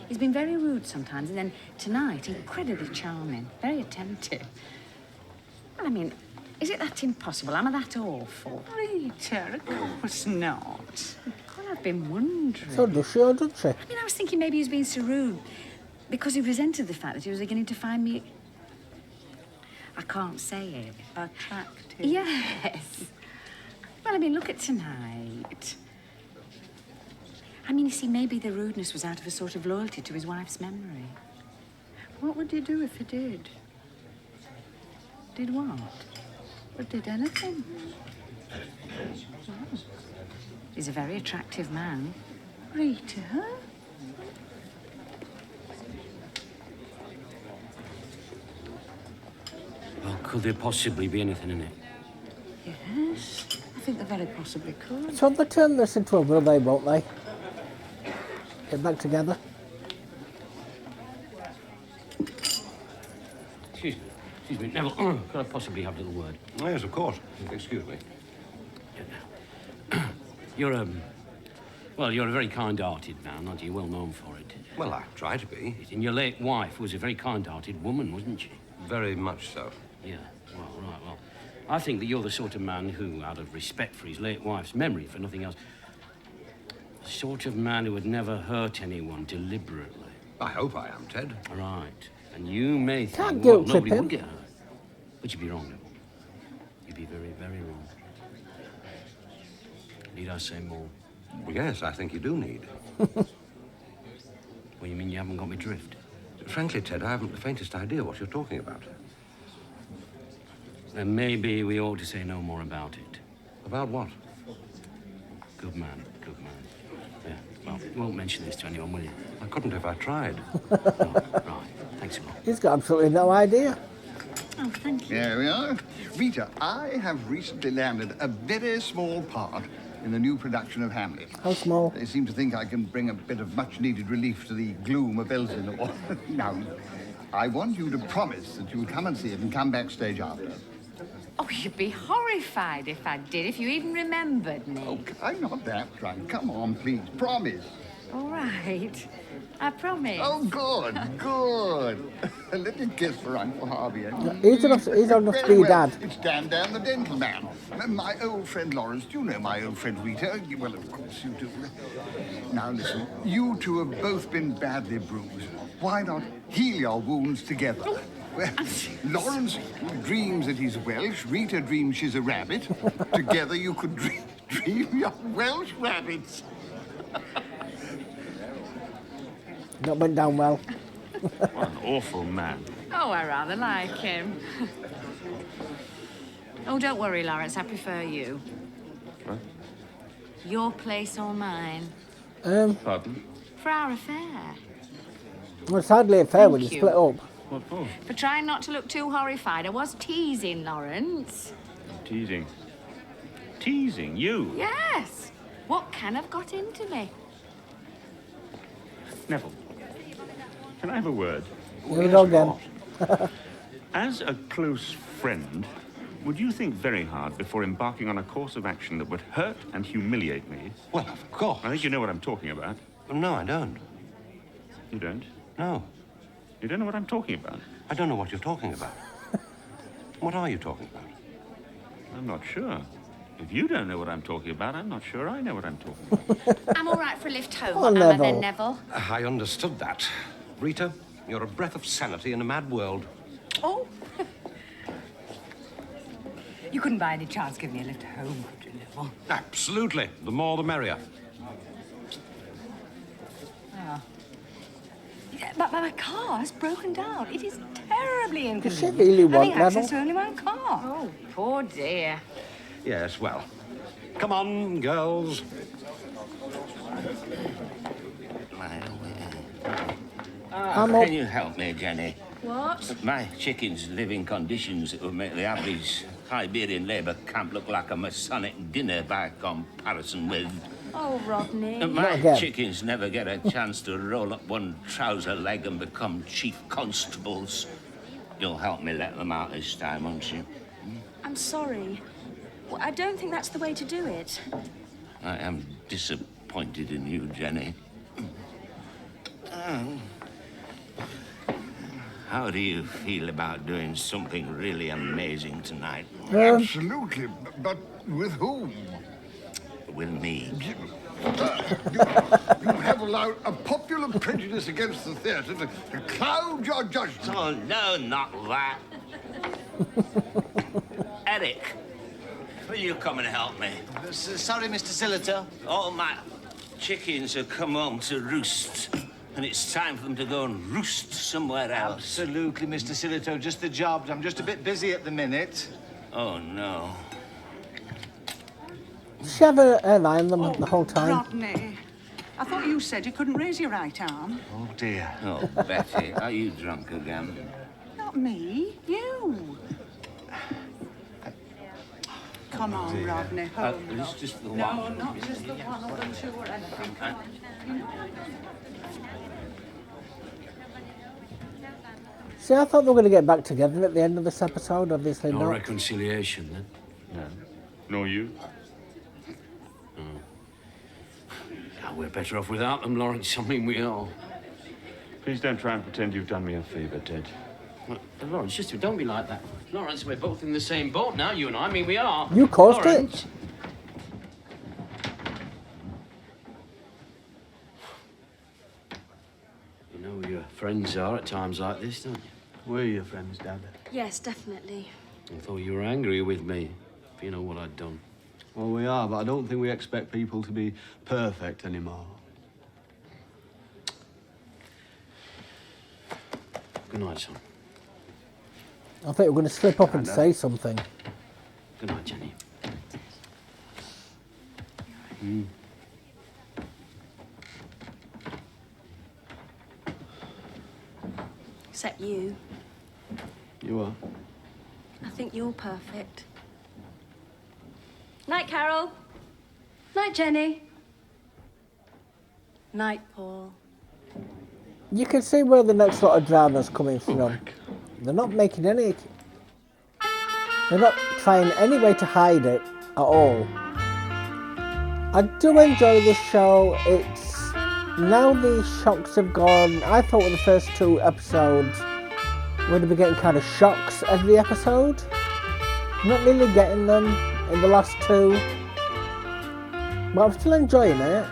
He's been very rude sometimes, and then tonight, incredibly charming, very attentive. Well, I mean, is it that impossible? Am I that awful? Rita, of course not. Well, I've been wondering. So does she or does she? I mean, I was thinking maybe he was being so rude because he resented the fact that he was beginning to find me... I can't say it. Attractive. Yes. Well, I mean, look at tonight. I mean, you see, maybe the rudeness was out of a sort of loyalty to his wife's memory. What would you do if he did? Did what? Or did anything? Oh. He's a very attractive man. Rita? Well, could there possibly be anything in it? Yes, I think they very possibly could. So they turn this into a will they, won't they? Get back together. Excuse me, Neville. Could I possibly have a little word? Yes, of course. Excuse me. You're a very kind-hearted man, aren't you? Well known for it. Well, I try to be. And your late wife was a very kind-hearted woman, wasn't she? Very much so. Yeah, well. I think that you're the sort of man who, out of respect for his late wife's memory, for nothing else, the sort of man who would never hurt anyone deliberately. I hope I am, Ted. Right. And you may Can't think guilt nobody trip him. would get hurt. But you'd be wrong, Neville. You'd be very, very wrong. Need I say more? Well, yes, I think you do need. Well, you mean you haven't got me drift? Frankly, Ted, I haven't the faintest idea what you're talking about. Then maybe we ought to say no more about it. About what? Good man. Yeah, well, you won't mention this to anyone, will you? I couldn't if I tried. No, right, thanks a lot. He's got absolutely no idea. Oh, thank you. There we are. Rita, I have recently landed a very small part in the new production of Hamlet. How small? They seem to think I can bring a bit of much-needed relief to the gloom of Elsinore. Now, I want you to promise that you'll come and see it and come backstage after. Oh, you'd be horrified if I did, if you even remembered me. Oh, I'm not that drunk. Come on, please. Promise. All right. I promise. Oh, good. A little kiss for Uncle Harvey. He's enough to Very be well. dad. It's Dan the dental man. My old friend Lawrence. Do you know my old friend Rita? Well, of course you do. Now, listen. You two have both been badly bruised. Why not heal your wounds together? Well, Lawrence dreams that he's Welsh. Rita dreams she's a rabbit. Together you could dream your Welsh rabbits. That went down well. What an awful man. Oh, I rather like him. Oh, don't worry, Lawrence. I prefer you. What? Your place or mine. Pardon? For our affair. Well, it's hardly a fair when you Thank split up. What for? For trying not to look too horrified. I was teasing, Lawrence. Teasing. Teasing you? Yes. What can have got into me? Neville, can I have a word? Here we go again. As a close friend, would you think very hard before embarking on a course of action that would hurt and humiliate me? Well, of course. I think you know what I'm talking about. Well, no, I don't. You don't? No. You don't know what I'm talking about? I don't know what you're talking about. What are you talking about? I'm not sure. If you don't know what I'm talking about, I'm not sure I know what I'm talking about. I'm all right for a lift home, Oh, am I Neville. then, Neville? I understood that. Rita, you're a breath of sanity in a mad world. Oh. You couldn't by any chance give me a lift home, could you, Neville? Absolutely. The more the merrier. Ah. Yeah, but my car has broken down. It is terribly Does she inconvenient. really want Having access Neville? to only one car. Oh, poor dear. Yes, well. Come on, girls. Can you help me, Jenny? What? My chickens live in conditions that would make the average Iberian labour camp look like a Masonic dinner by comparison with... Oh, Rodney. My again. chickens never get a chance to roll up one trouser leg and become chief constables. You'll help me let them out this time, won't you? I'm sorry. Well, I don't think that's the way to do it. I am disappointed in you, Jenny. How do you feel about doing something really amazing tonight? Absolutely. But with whom? With me. You have allowed a popular prejudice against the theatre to cloud your judgment. Oh, no, not that. Eric, will you come and help me? Sorry, Mr. Sillito. All my chickens have come home to roost, and it's time for them to go and roost somewhere else. Absolutely, Mr. Sillito. Just the jobs. I'm just a bit busy at the minute. Oh, no. Does she have her eye on them the whole time? Rodney, I thought you said you couldn't raise your right arm. Oh, dear. Oh, Betty, are you drunk again? Not me, you. Come on, Rodney, home. It's just the one. No, not just the one or the two or anything. Come on. See, I thought they were going to get back together at the end of this episode. Obviously No not. reconciliation, then? No. Nor you? Yeah, we're better off without them, Lawrence. I mean, we are. Please don't try and pretend you've done me a favour, Ted. Lawrence, just don't be like that. Lawrence, we're both in the same boat now, you and I. I mean, we are. You caused Lawrence. it. You know who your friends are at times like this, don't you? We're your friends, Dad. Yes, definitely. I thought you were angry with me, if you know what I'd done. Well, we are, but I don't think we expect people to be perfect anymore. Good night, son. I thought you were going to slip up and say something. Good night, Jenny. Except you. You are? I think you're perfect. Night, Carol. Night, Jenny. Night, Paul. You can see where the next lot of drama's coming from. They're not making any... They're not trying any way to hide it at all. I do enjoy this show. It's... Now the shocks have gone. I thought with the first two episodes we're going to be getting kind of shocks every episode. Not really getting them in the last two. But I'm still enjoying it.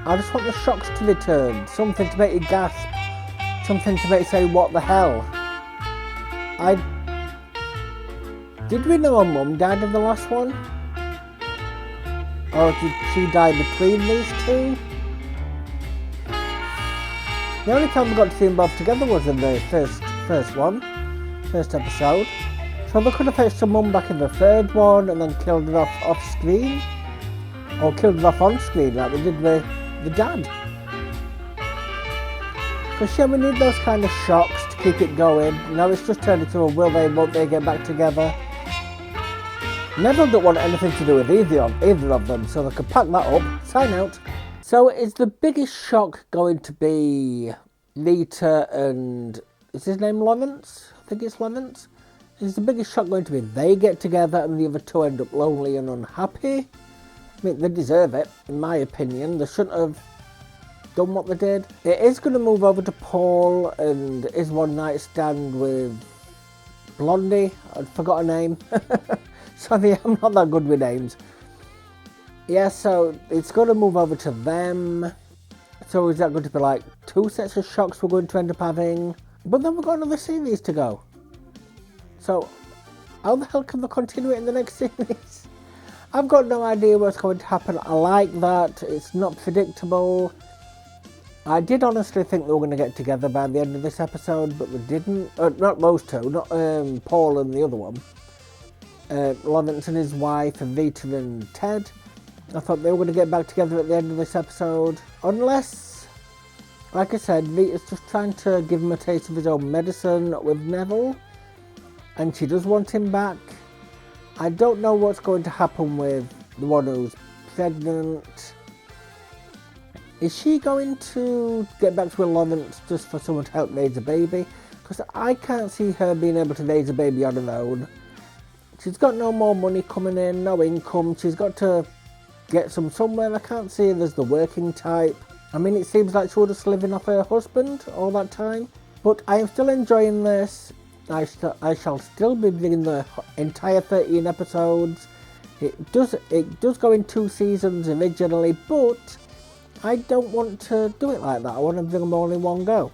I just want the shocks to return. Something to make you gasp. Something to make you say, what the hell? Did we know our mum died in the last one? Or did she die between these two? The only time we got to see them both together was in the first episode. So they could have fetched her mum back in the third one and then killed her off screen. Or killed her off on screen like they did with the dad. Because yeah, we need those kind of shocks to keep it going. Now it's just turned into a will they, won't they get back together. Neville don't want anything to do with either of them, so they could pack that up, sign out. So is the biggest shock going to be Rita and... Is his name Lawrence? I think it's Lawrence. Is the biggest shock going to be they get together and the other two end up lonely and unhappy? I mean, they deserve it, in my opinion. They shouldn't have done what they did. It is going to move over to Paul and his one night stand with Blondie. I forgot her name. Sorry, I'm not that good with names. Yeah, so it's going to move over to them. So is that going to be like 2 sets of shocks we're going to end up having? But then we've got another series to go. So how the hell can they continue it in the next series? I've got no idea what's going to happen. I like that. It's not predictable. I did honestly think they were going to get together by the end of this episode, but they didn't. Not those two, not Paul and the other one. Lawrence and his wife, and Rita and Ted. I thought they were going to get back together at the end of this episode. Unless, like I said, Rita's just trying to give him a taste of his own medicine with Neville. And she does want him back. I don't know what's going to happen with the one who's pregnant. Is she going to get back to Lawrence just for someone to help raise a baby? Because I can't see her being able to raise a baby on her own. She's got no more money coming in, no income. She's got to get some somewhere. I can't see her as the working type. I mean, it seems like she was just living off her husband all that time. But I am still enjoying this. I shall still be bringing the entire 13 episodes. It does go in 2 seasons originally, but I don't want to do it like that. I want to bring them all in one go.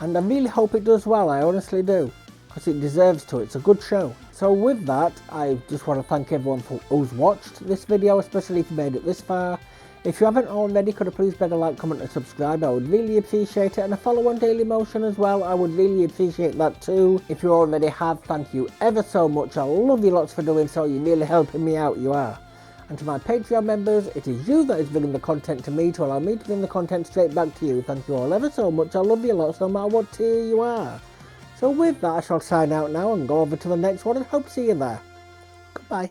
And I really hope it does well, I honestly do. Because it deserves to. It's a good show. So with that, I just want to thank everyone who's watched this video, especially if you made it this far. If you haven't already, could you please better like, comment and subscribe? I would really appreciate it. And a follow on Daily Motion as well, I would really appreciate that too. If you already have, thank you ever so much. I love you lots for doing so. You're really helping me out, you are. And to my Patreon members, it is you that is bringing the content to me to allow me to bring the content straight back to you. Thank you all ever so much. I love you lots no matter what tier you are. So with that, I shall sign out now and go over to the next one and hope to see you there. Goodbye.